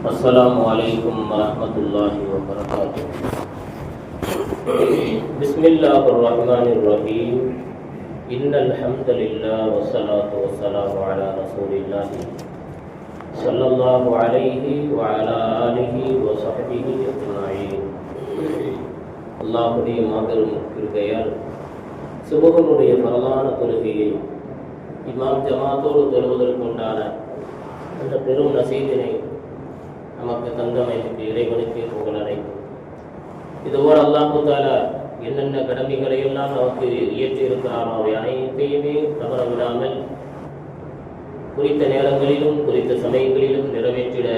السلام عليكم ورحمة الله وبركاته. بسم الله الرحمن الرحيم. إن الحمد لله والصلاة والسلام على رسول الله صلى الله عليه وعلى آله وصحبه أجمعين. அல்லாஹ்வுடைய மாபெரும் கிருபையால் சுபஹனுடைய பரலான தொழுகையை இமாம் ஜமாத்தோடு தொழுவதற்குண்டான அந்த பெரும் நசீதினை நமக்கு தந்தமைக்கு இறைவனுக்கு புகழனை. இதுபோல் அல்லாஹு தாலா என்னென்ன கடமைகளை எல்லாம் நமக்கு இயற்றியிருக்கிறானோ அவை அனைத்தையுமே தவற விடாமல் குறித்த நேரங்களிலும் குறித்த சமயங்களிலும் நிறைவேற்றிட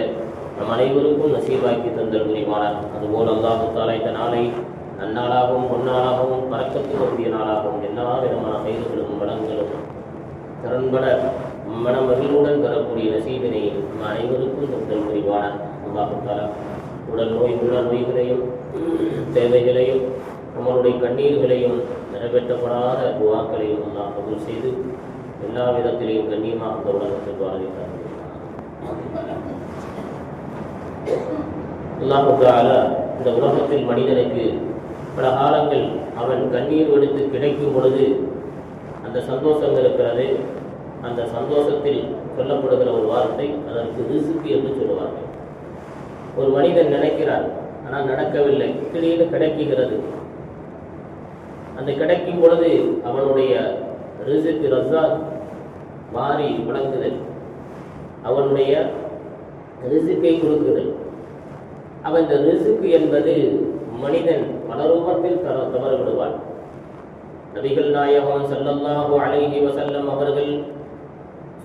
நம் அனைவருக்கும் நசீபாக்கி தந்தல் புரிவானார். அதுபோல் அல்லாஹு தாலா இந்த நாளை நன்னாளாகவும் பொன்னாளாகவும் பறக்கத்துக்கூடிய நாளாகவும் எல்லா விதமான பயிர்களும் வளங்களும் திறன்பட மனமகிழ்வுடன் தரக்கூடிய நசீபினை நம் அனைவருக்கும் தந்தல் புரிவானார். அல்லாஹு தாலா உடல் நோய்களையும் தேவைகளையும் நம்மளுடைய கண்ணீர்களையும் நிறைவேற்றப்படாத துவாக்களையும் அல்லாஹ் கபூல் செய்து எல்லா விதத்திலையும் கண்ணியமாக இந்த உலகத்தில் வாழ்கிறார். அல்லாஹு தஆலா இந்த உலகத்தில் மனிதனுக்கு பல காலங்கள் அவன் கண்ணீர் வெடித்து கிடைக்கும் பொழுது அந்த சந்தோஷம் இருக்கிறது. அந்த சந்தோஷத்தில் சொல்லப்படுகிற ஒரு வார்த்தை அதற்கு ரிஸ்க் என்று சொல்லுவார்கள். ஒரு மனிதன் நினைக்கிறான், ஆனால் நடக்கவில்லை, திடீர்னு கிடைக்குகிறது. அந்த கிடைக்கும் பொழுது அவனுடைய ரிஸ்க் ரஸாக் மாறி வழங்குதல், அவனுடைய ரிஸ்கை கொடுக்குதல். அவன் இந்த ரிஸ்க் என்பது மனிதன் பல ரூபத்தில் தவறு விடுவான். நபிகள் நாயகம் ஸல்லல்லாஹு அலைஹி வஸல்லம் அவர்கள்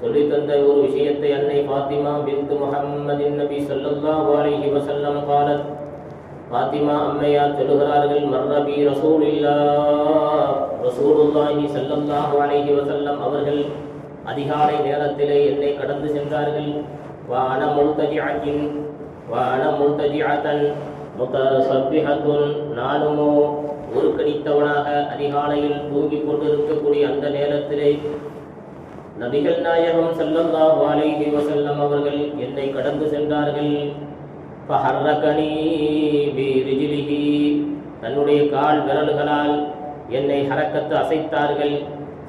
சொல்லி தந்த ஒரு விஷயத்தை அன்னை ஃபாத்திமா பின்த் முஹம்மதின் நபி ஸல்லல்லாஹு அலைஹி வஸல்லம் قالت. ஃபாத்திமா அம்மையார் சொல்லுகிறார்கள், மர்ரபி ரசூலுல்லாஹி ஸல்லல்லாஹு அலைஹி வஸல்லம் அவர்கள் அதிகாலை நேரத்திலே என்னை கடந்து சென்றார்கள். வஅன முல்தஜிஅத்தன் முதஸப்பிஹத்துன், நானுமோ ஒரு கணித்தவனாக அதிகாலையில் தூங்கிக் கொண்டிருக்கக்கூடிய அந்த நேரத்திலே நபிகள் நாயகம் ஸல்லல்லாஹு அலைஹி வஸல்லம் அவர்கள் என்னை கடந்து சென்றார்கள். ஃபஹர்ரகனி பிரிஜ்லிஹி, தன்னுடைய கால் விரல்களால் என்னை ஹரக்கத்து அசைத்தார்கள்.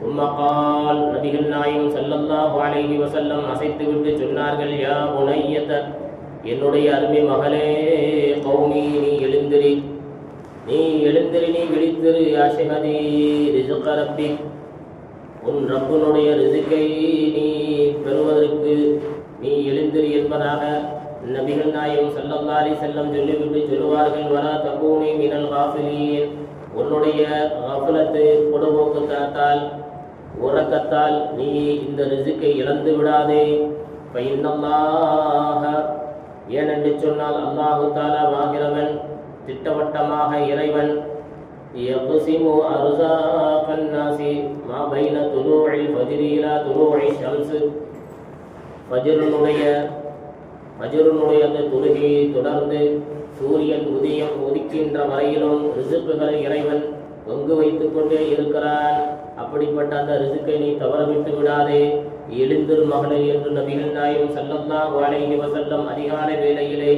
சும்ம கால், நபிகள் நாயகம் ஸல்லல்லாஹு அலைஹி வஸல்லம் அசைத்துவிட்டு சொன்னார்கள், யா புனையத, என்னுடைய அருமை மகளே, கௌமி, நீ எழுந்திரி, நீ விழித்திரு, யாஷஹதி ரிஸ்க ரப்பிக், உன் ரப்புனுடைய ரிஸ்கை நீ பெறுவதற்கு நீ எழுந்திரு என்பதாக நபிகள் நாயகம் ஸல்லல்லாஹு அலைஹி வஸல்லம் சொல்லிவிட்டு சொல்லுவார்கள், வலா தகூனி மினல் காஃபிலீன், உன்னுடைய கஃலத்து பொடுபோக்குத்தனத்தால் உறக்கத்தால் நீ இந்த ரிஸ்கை இழந்து விடாதே. ஃபஇன்னல்லாஹ, ஏனென்று சொன்னால் அல்லாஹு தஆலா வாகிறவன், திட்டவட்டமாக இறைவன், யக்ஸிமு அர்ஸாகன் நாஸி மா பைன துலூஇல் ஃபஜ்ரி இலா துலூஇ ஷம்ஸ், ஃபஜ்ருனுடைய அந்த தொழுகையை தொடர்ந்து சூரியன் உதிக்கின்ற வரையிலும் ரிஸ்க்குகளை இறைவன் பங்கு வைத்துக் கொண்டே இருக்கிறான். அப்படிப்பட்ட அந்த ரிஸ்கை நீ தவறவிட்டு விடாதே, எழுந்திரு மகளே என்று நபிகள் நாயகம் ஸல்லல்லாஹு அலைஹி வஸல்லம் அதிகாலை வேளையிலே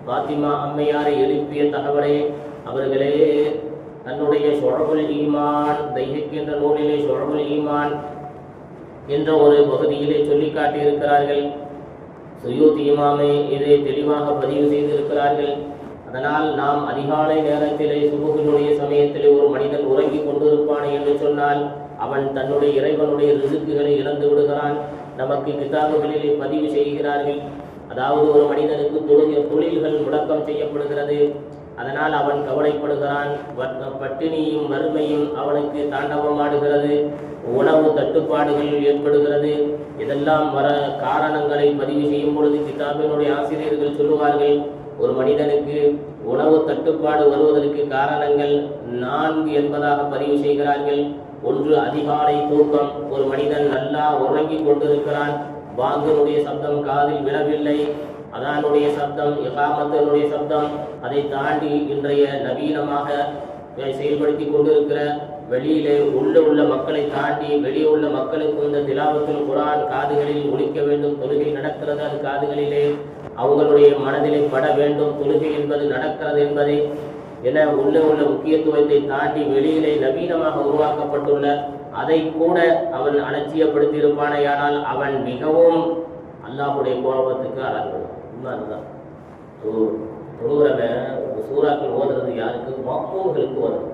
ஃபாத்திமா அம்மையாரை எழுப்பிய தகவலை அவர்களே தன்னுடைய ஷுஅபுல் ஈமான் தைஹிக் நூலிலே ஷுஅபுல் ஈமான் என்ற ஒரு பகுதியிலே சொல்லி காட்டியிருக்கிறார்கள். சுயூத் இமாமே இதை தெளிவாக பதிவு செய்திருக்கிறார்கள். அதனால் நாம் அதிகாலை நேரத்திலே சுபுகினுடைய சமயத்திலே ஒரு மனிதன் உறங்கி கொண்டிருப்பான் என்று சொன்னால் அவன் தன்னுடைய இறைவனுடைய ரிஸ்க்குகளை இழந்து விடுகிறான். நமக்கு கிதாபுகளிலே பதிவு செய்கிறார்கள். அதாவது ஒரு மனிதனுக்கு தொழில்கள் முடக்கம் செய்யப்படுகிறது, அதனால் அவன் கவலைப்படுகிறான். பட்டினியும் வறுமையும் அவனுக்கு தாண்டவமாடுகிறது, உணவு தட்டுப்பாடுகள் ஏற்படுகிறது. இதெல்லாம் வர காரணங்களை பதிவு செய்யும் பொழுது கிதாபினுடைய ஆசிரியர்கள் சொல்லுவார்கள், ஒரு மனிதனுக்கு உணவு தட்டுப்பாடு வருவதற்கு காரணங்கள் 4 என்பதாக பதிவு செய்கிறார்கள். ஒன்று, அதிகாலை தூக்கம். ஒரு மனிதன் நல்லா உறங்கி கொண்டிருக்கிறான், பாங்கினுடைய சப்தம் காதில் விழவில்லை, அதானுடைய சப்தம், இகாமத்தினுடைய சப்தம், அதை தாண்டி இன்றைய நவீனமாக செயல்படுத்தி கொண்டிருக்கிற வெளியிலே உள்ள மக்களை தாண்டி வெளியே உள்ள மக்களுக்கு இந்த திலாவத்துல் குர்ஆன் காதுகளில் ஒலிக்க வேண்டும். தொழுகை நடக்கிறது, அது காதுகளிலே அவங்களுடைய மனதிலே பட வேண்டும். தொழுகை என்பது நடக்கிறது என்பதை என உள்ள முக்கியத்துவத்தை தாண்டி வெளியிலே நவீனமாக உருவாக்கப்பட்டுள்ள அதை கூட அவன் அலட்சியப்படுத்தி இருப்பானேயானால் அவன் மிகவும் அல்லாஹ்வுடைய கோபத்துக்கு ஆளாகப்படும். அதுதான் தொழுகிறவன் சூறாக்கள் ஓதுறது யாருக்கு? மாமூன்களுக்கு ஓதுறது.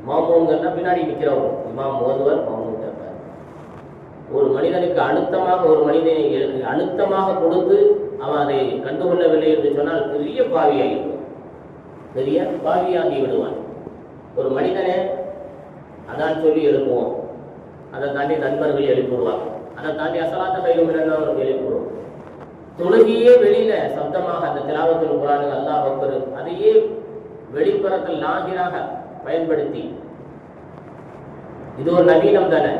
மாமூன்கள்னா பின்னாடி நிற்கிறவங்க. இமாம் ஓதுவர், மாமூன் கேட்பார். ஒரு மனிதனுக்கு அழுத்தமாக கொடுத்து அவன் அதை கண்டுகொள்ளவில்லை என்று சொன்னால் பெரிய பாவியாகி விடுவான். ஒரு மனிதனே அதான் சொல்லி எழுப்புவோம், அதை தாண்டி நண்பர்கள் எழுப்பிடுவாங்க, அதை தாண்டி அசலாத்த கையில் எழுப்பிடுவோம். தொழுகையே வெளியில சப்தமாக அந்த திலாவத்துல் குர்ஆன் அல்லாஹ் அக்பர் அதையே வெளிப்புறத்தில் லாகிராக பயன்படுத்தி, இது ஒரு நவீனம் தானே.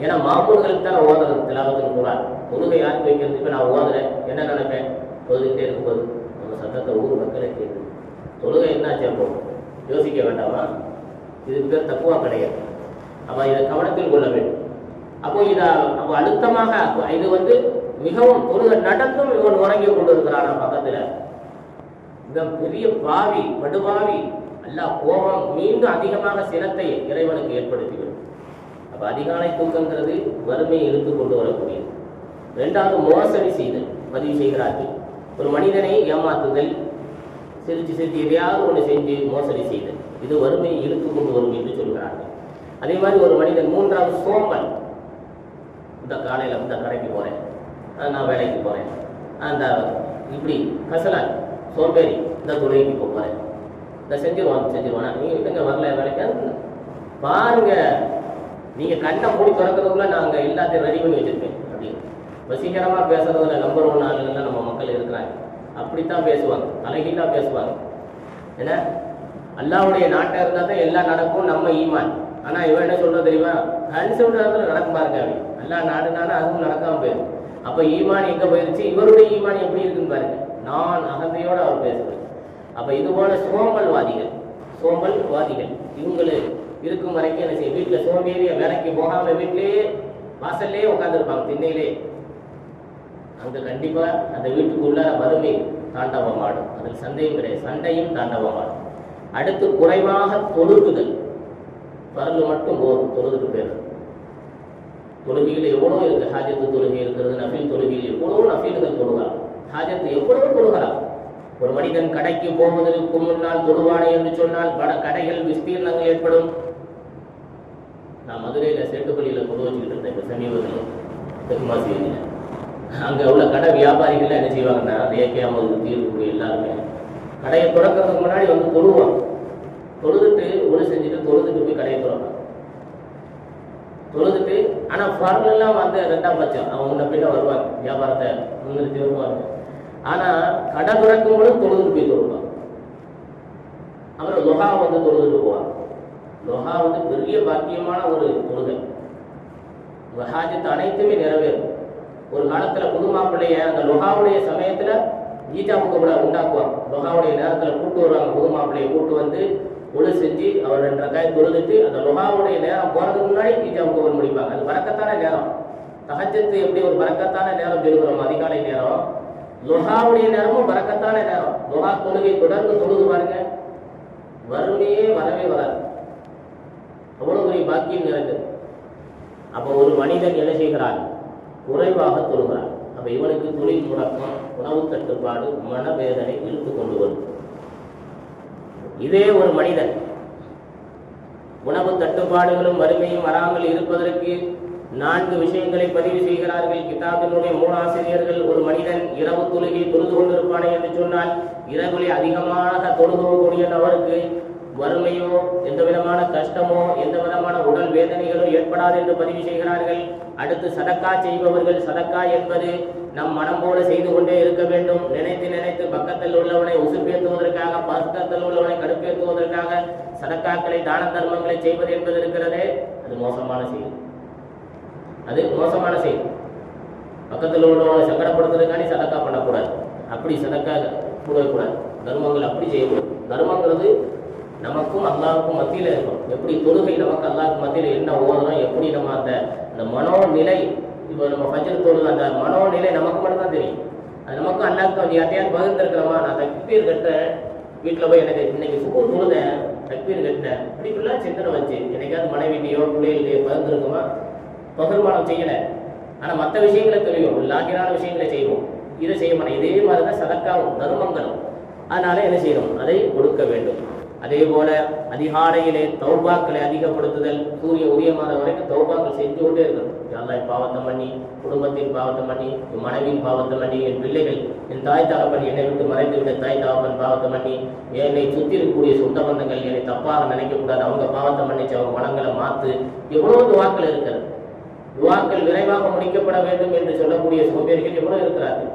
ஏன்னா மாமூன்களுக்கு தானே ஓதுறது திலாவத்துல் குர்ஆன். தொழுகை யாருக்கு வைக்கிறது? இப்போ நான் ஓதுறேன், என்ன நினைப்பேன்? தொழுதுகிட்டே இருக்கும்போது நம்ம சத்தத்தை ஊர் மக்களை கேட்குது. தொழுகை என்னாச்சு? அப்போ யோசிக்க வேண்டாமா? இதுக்கு பேர் தப்புவா கிடையாது. அப்போ இதை கவனத்தில் கொள்ள வேண்டும். அப்போ அழுத்தமாக இது மிகவும் தொழுகை நடந்தும் இவன் உறங்கி கொண்டு இருக்கிறான் பக்கத்தில். இந்த பெரிய பாவி, படுபாவி, அல்லாஹ் கோபம் மீண்டும் அதிகமாக சினத்தை இறைவனுக்கு ஏற்படுத்திவிடும். அப்போ அதிகாலை தூக்கங்கிறது வறுமையை இழுத்து கொண்டு வரக்கூடியது. ரெண்டாவது, மோசடி செய்தல் பதிவு செய்கிறார்கள். ஒரு மனிதனை ஏமாத்துதல், சிரிச்சு எதையாவது ஒன்று செஞ்சு மோசடி செய்தல், இது வறுமையை இழுத்து கொண்டு வரும் என்று சொல்கிறார்கள். அதே மாதிரி ஒரு மனிதன். மூன்றாவது, சோம்பல். இந்த காலையில் இந்த கடைக்கு போகிறேன், நான் வேலைக்கு போகிறேன், அந்த இப்படி கசலான் சோம்பேறி, இந்த தொழிலுக்கு போகிறேன், இந்த செஞ்சிருவானா நீங்கள் விட்டுங்க, வரல வேலைக்கு பாருங்க, நீங்கள் கண்ணை மூடி திறக்கிறதுக்குள்ள நாங்கள் எல்லாத்தையும் ரெடி பண்ணி வச்சுருப்பேன் அப்படின்னு வசீகரமாக பேசுறதுல நம்பர் 1 ஆளுங்கள்லாம் நம்ம மக்கள் இருக்கிறாங்க. அப்படித்தான் பேசுவாங்க, அழகிலாம் பேசுவாங்க. ஏன்னா அல்லாஹ்வுடைய நாட்டை இருந்தால் தான் எல்லாம் நடக்கும், நம்ம ஈமான். ஆனால் இவன் என்ன சொல்கிறது தெரியுமா? கன்செப்ட் நடக்க பாருங்க, அப்படி எல்லா நாடுனாலும் அதுவும் நடக்காமல் போயிடும். அப்போ ஈமான் எங்கே போயிடுச்சு? இவருடைய ஈமான் எப்படி இருக்குன்னு பாருங்க. நான் அகந்தையோடு அவர் பேசுவேன். அப்போ இது போல சோம்பல்வாதிகள் இவங்களு இருக்கும் வரைக்கும் என்ன செய்ய? வீட்டில் சோம்பேறிய வேலைக்கு போகாமல் வீட்டிலேயே வாசல்லையே உட்காந்துருப்பாங்க, திண்ணையிலே. அங்கே கண்டிப்பாக அந்த வீட்டுக்குள்ள வறுமை தாண்டவமாடும், அதில் சந்தேகம் கிடையாது. சண்டையும் தாண்டவமாடும். அடுத்து, குறைவாக தொழுகுதல். பரல் மட்டும் போதும், தொழுதுட்டு போயிடும். தொழுகையில் எவ்வளோ இருக்குது? ஹாஜத்து தொழுகை இருக்கிறது, நஃபில் தொழுகையில் எவ்வளோ நஃபீல்கள் தொழுகலாம். ஹாஜத்து எவ்வளவு தொழுகலாம். ஒரு மனிதன் கடைக்கு போவதற்கு முன்னால் தொழுவானே என்று சொன்னால் கடைகள் விஸ்தீர்ணங்கள் ஏற்படும். நான் மதுரையில் சேட்டுப்பள்ளியில் கொண்டு வச்சுக்கிட்டு இருந்தேன் இப்போ சமீபத்தில், தெற்குமாசியில். அங்கே உள்ள கடை வியாபாரிகள்லாம் என்ன செய்வாங்கன்னா, இயற்கையாக தீர்வு எல்லாருமே கடையை திறக்கிறதுக்கு முன்னாடி தொழுவாங்க. தொழுதுட்டு செஞ்சுட்டு தொழுதுட்டு போய் கடையை திறப்பாங்க. தொழுதுட்டு ஆனால் ஃபர்லாம் 2ஆம் பட்சம் அவங்க முன்ன பின்ன வருவாங்க, வியாபாரத்தை முன்னிறுத்தி வருவாங்க. ஆனால் கடை திறக்கும் போது தொழுதுட்டு போய் தொழுவாங்க. அப்புறம் லொஹா தொழுதுட்டு போவாங்க. லொஹா பெரிய பாக்கியமான ஒரு தொழுகை. உங்கள் ஹாஜத்து அனைத்துமே நிறைவேறும். ஒரு காலத்தில் புது மாப்பிள்ளைய அந்த லொஹாவுடைய சமயத்தில் ஈஜாபுக்கு கூட உண்டாக்குவாங்க. லொஹாவுடைய நேரத்தில் கூட்டு வருவாங்க. புது மாப்பிள்ளையை கூட்டு ஒழு செஞ்சு அவர் 2 ரக்காய் தொழுதுட்டு அந்த லொஹாவுடைய நேரம் போகிறதுக்கு முன்னாடி ஈஜாபுக்கு முடிப்பாங்க. அது பரக்கத்தான நேரம். தஹஜ்ஜத் எப்படி ஒரு பரக்கத்தான நேரம் சொல்லுகிறோம், அதிகாலை நேரம், லொஹாவுடைய நேரமும் பரக்கத்தான நேரம். லொஹா தொழுகை தொடர்ந்து தொழுது பாருங்க, வறுமையே வரவே வராது. அவ்வளோ பெரிய பாக்கியம் நிறைந்தது. அப்போ ஒரு மனிதன் என்ன செய்கிறான்? குறைவாக தொழுகிறான். அப்போ இவனுக்கு தொழில் முடக்கம், உணவு தட்டுப்பாடு, மனவேதனை இழுத்து கொண்டு வரும். இதே ஒரு மனிதன் உணவு தட்டுப்பாடுகளும் வறுமையும் வராமல் இருப்பதற்கு 4 விஷயங்களை பதிவு செய்கிறார்கள் கிதாபினுடைய 3 ஆசிரியர்கள். ஒரு மனிதன் இரவு தொழுகை தொழுது கொண்டிருப்பானே என்று சொன்னால், இரவுகளை அதிகமாக தொழுகக்கூடிய நபருக்கு வறுமையோ எந்த விதமான கஷ்டமோ எந்த விதமான உடல் வேதனைகளோ ஏற்படாது என்று பதிவு செய்கிறார்கள். அடுத்து, சதக்கா செய்பவர்கள், சதக்கா என்பது நம் மனம் போல செய்து கொண்டே இருக்க வேண்டும். நினைத்து பக்கத்தில் உள்ளவனை உசுப்பேற்றுவதற்காக, பக்கத்தில் உள்ளவனை கடுப்பேற்றுவதற்காக சதக்காக்களை, தான தர்மங்களை செய்வது என்பது இருக்கிறதே, அது மோசமான செய்தி. பக்கத்தில் உள்ளவனை சங்கடப்படுத்துறதுக்காண்டி சதக்கா பண்ணக்கூடாது. அப்படி சதக்கா கூடக்கூடாது. தர்மங்கள் அப்படி செய்யக்கூடாது. தர்மங்கிறது நமக்கும் அல்லாஹ்வுக்கும் மத்தியில் இருக்கும். எப்படி தொழுகை நமக்கு அல்லாஹ்வுக்கு மத்தியில் என்ன ஓதணும், எப்படி நம்ம அந்த மனோநிலை, இப்போ நம்ம ஃபஜ்ர் தொழுது அந்த மனோநிலை நமக்கு மட்டும் தான் தெரியும். அது நமக்கும் அல்லாஹ்வுக்கும் அது யார்ட்டையாவது பகிர்ந்துருக்கிறோமா, நான் தக்பீர் கட்டுறேன் வீட்டில் போய் எனக்கு இன்னைக்கு சுகூர் தொழுதேன் தக்பீர் கட்டினேன் இப்படிலாம் சிந்தனை வச்சு என்னைக்காவது மனைவிட்டையோ பிள்ளைகள்டையோ பகிர்ந்துருக்குமா? பகிர்மானம் செய்யலை. ஆனால் மற்ற விஷயங்களை தெரியும், லாகிரான விஷயங்களை செய்வோம், இதை செய்ய மாட்டோம். இதே மாதிரி தான் சதக்காவும் தர்மங்களும். அதனால என்ன செய்யணும், அதை கொடுக்க வேண்டும். அதே போல அதிகாலையிலே தௌபாக்களை அதிகப்படுத்துதல், சூரிய உதயமான வரைக்கும் தௌபாக்கள் செஞ்சு கொண்டே இருக்கணும். அல்லாஹ் பாவத்தை பண்ணி, குடும்பத்தின் பாவத்தை பண்ணி, என் மனைவியின் பாவத்தை பண்ணி, என் பிள்ளைகள், என் தாய் தகப்பன் என்னை விட்டு மறைந்து விட்ட தாய் தகப்பன் பாவத்தை பண்ணி, என்னை சுற்றி இருக்கக்கூடிய சொந்த பந்தங்கள் என்னை தப்பாக நினைக்கக்கூடாது, அவங்க பாவத்தை பண்ணிச்சு அவங்க மனங்களை மாற்று. எவ்வளோ துவாக்கள் இருக்கிறது. துவாக்கள் விரைவாக முடிக்கப்பட வேண்டும் என்று சொல்லக்கூடிய சோம்பேறிகள் எவ்வளோ இருக்கிறார்கள்.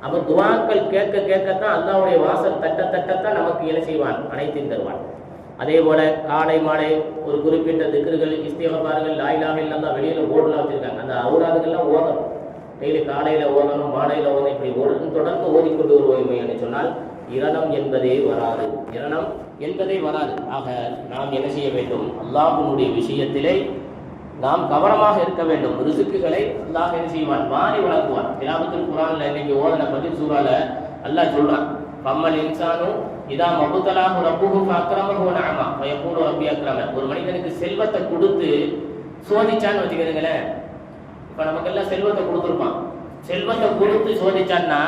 அப்ப துவாக்கள் கேட்க கேட்கத்தான் அல்லாஹ்வுடைய வாசல் தட்டத்தான் நமக்கு என்ன செய்வான், அனைத்தையும் தருவான். அதே போல காலை மாலை ஒரு குறிப்பிட்ட திக்ருகள், இஸ்திக்ஃபார்கள், லா இலாஹா இல்லல்லாஹ் வெளியில போர்டுலாம் வச்சிருக்காங்க. அந்த அவுராதுகள்லாம் ஓதணும். டெய்லி காலையில ஓதணும், மாலையில ஓதணும். இப்படி தொடர்ந்து ஓதிக்கொண்டு வருவோம் என்று சொன்னால் இரணம் என்பதே வராது. இரணம் என்பதே வராது. ஆக நாம் என்ன செய்ய வேண்டும், அல்லாஹ்வுடைய விஷயத்திலே நாம் கவனமாக இருக்க வேண்டும். ரிசுக்குகளை அல்லாஹ் என்ன செய்வான், வாரி வழங்குவான். திலாவத்துல் குர்ஆன்ல இன்னைக்கு ஓதன பதில் சூறால அல்லாஹ் சொல்றான், பம்மல் இன்சானு இதா மபுதலாஹு ரப்புஹு ஃபஅக்ரமஹு வநஅமா ஃபயகூலு ரப்பி அக்ரமன். ஒரு மனிதனுக்கு செல்வத்தை கொடுத்து சோதிச்சான்னு வச்சுக்கிறீங்களேன். இப்ப நமக்கெல்லாம் செல்வத்தை கொடுத்துருப்பான். செல்வத்தை கொடுத்து சோதிச்சான்னா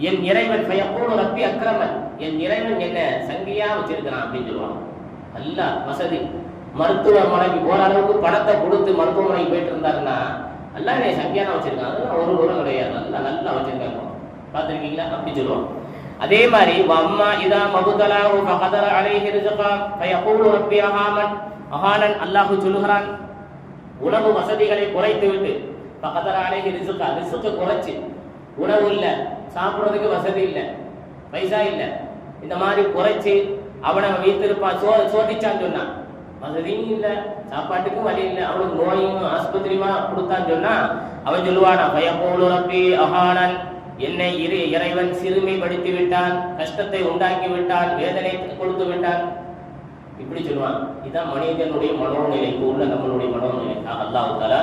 என் இறைவன் ஃபயகூலு ரப்பி அக்ரமன், என் இறைவன் என்ன சங்கியா வச்சிருக்கிறான் அப்படின்னு சொல்லுவான். நல்ல வசதி, மருத்துவமனைக்கு போற அளவுக்கு பணத்தை கொடுத்து மருத்துவமனைக்கு போயிட்டு இருந்தாருன்னா எல்லாம் என்னை சங்கியான வச்சிருக்காங்க. அதெல்லாம் ஒரு தூரம் கிடையாது, நல்லா வச்சிருக்காங்க. பார்த்துருக்கீங்களா? அப்படி சொல்லுவோம். அதே மாதிரி அம்மா இதா மபுதலாஹு ஃபகதர அலைஹி ரிஸ்கா ஃபயகூலு ரப்பி அஹானன். அல்லாஹ் சொல்லுகிறான், உணவு வசதிகளை குறைத்து விட்டு, ஃபகதர அலைஹி ரிஸ்கா, ரிஸ்கை குறைச்சு, உணவு இல்லை, சாப்பிட்றதுக்கு வசதி இல்லை, பைசா இல்லை, இந்த மாதிரி குறைச்சு அவனை வைத்திருப்பான். சோதிச்சான்னு சொன்னான், வசதியும் இல்லை, சாப்பாட்டுக்கும் வழி இல்லை, அவனுக்கு நோயும் ஆஸ்பத்திரியுமா கொடுத்தான்னு சொன்னா அவன் சொல்லுவானா, ஃபயகூலு ரப்பி அஹானன், என்னை இறைவன் சிறுமைப்படுத்தி விட்டான், கஷ்டத்தை உண்டாக்கி விட்டான், வேதனை கொடுத்து விட்டான், இப்படி சொல்லுவான். இதுதான் மனிதனுடைய மனோநிலைக்கு உள்ள நம்மளுடைய மனோநிலை. அல்லாஹ் தஆலா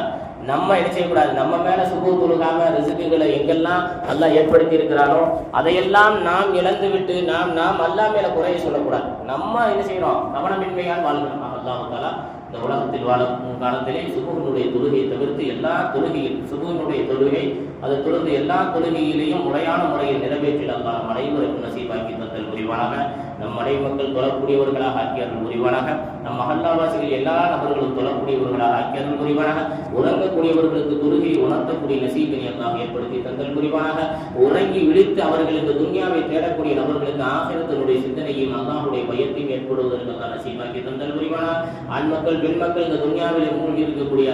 நம்ம என்ன செய்யக்கூடாது, நம்ம மேல சுகூர் தொழுகாம ரிசுக்குகளை எங்கெல்லாம் அல்லாஹ் ஏற்படுத்தி இருக்கிறானோ அதையெல்லாம் நாம் இழந்து விட்டு நாம் அல்லாஹ் மேல குறைய சொல்லக்கூடாது. நம்ம என்ன செய்யறோம், கவனமின்மையால் வாழ்கிறோம். அல்லாஹ் தஆலா இந்த உலகத்தில் வாழும் காலத்திலே சுபுனுடைய தொழுகையை தவிர்த்து எல்லா தொழுகையில், சுபுனுடைய தொழுகை அதை தொழுது எல்லா தொழுகையிலையும் முறையான முறையில் நிறைவேற்றில் அல்லாஹ் அனைவருக்கும் நசீபாக்கி தந்தல் புரிவானாக. நம் மனை மக்கள் தொழக்கூடியவர்களாக ஆக்கியர்கள் புரிவானாக. நம் மஹல்லாவாசிகள் எல்லா நபர்களும் தொழக்கூடியவர்களாக ஆக்கியர்கள் புரிவானாக. உறங்கக்கூடியவர்களுக்கு தொழுகையை உணர்த்தக்கூடிய நசீபினை அல்லாஹ் ஏற்படுத்தி தந்தல் புரிவானாக. உறங்கி விழித்து அவர்களுக்கு துன்யாவை தேடக்கூடிய நபர்களுக்கு ஆகிரத்தினுடைய சிந்தனையும் அல்லாஹுடைய பயத்தையும் ஏற்படுவதற்கு நசீபாக்கி தந்தல் புரிவானாக. ஆண் மக்கள் பெண் மக்கள் இந்த துன்யாவிலே மூழ்கி இருக்கக்கூடிய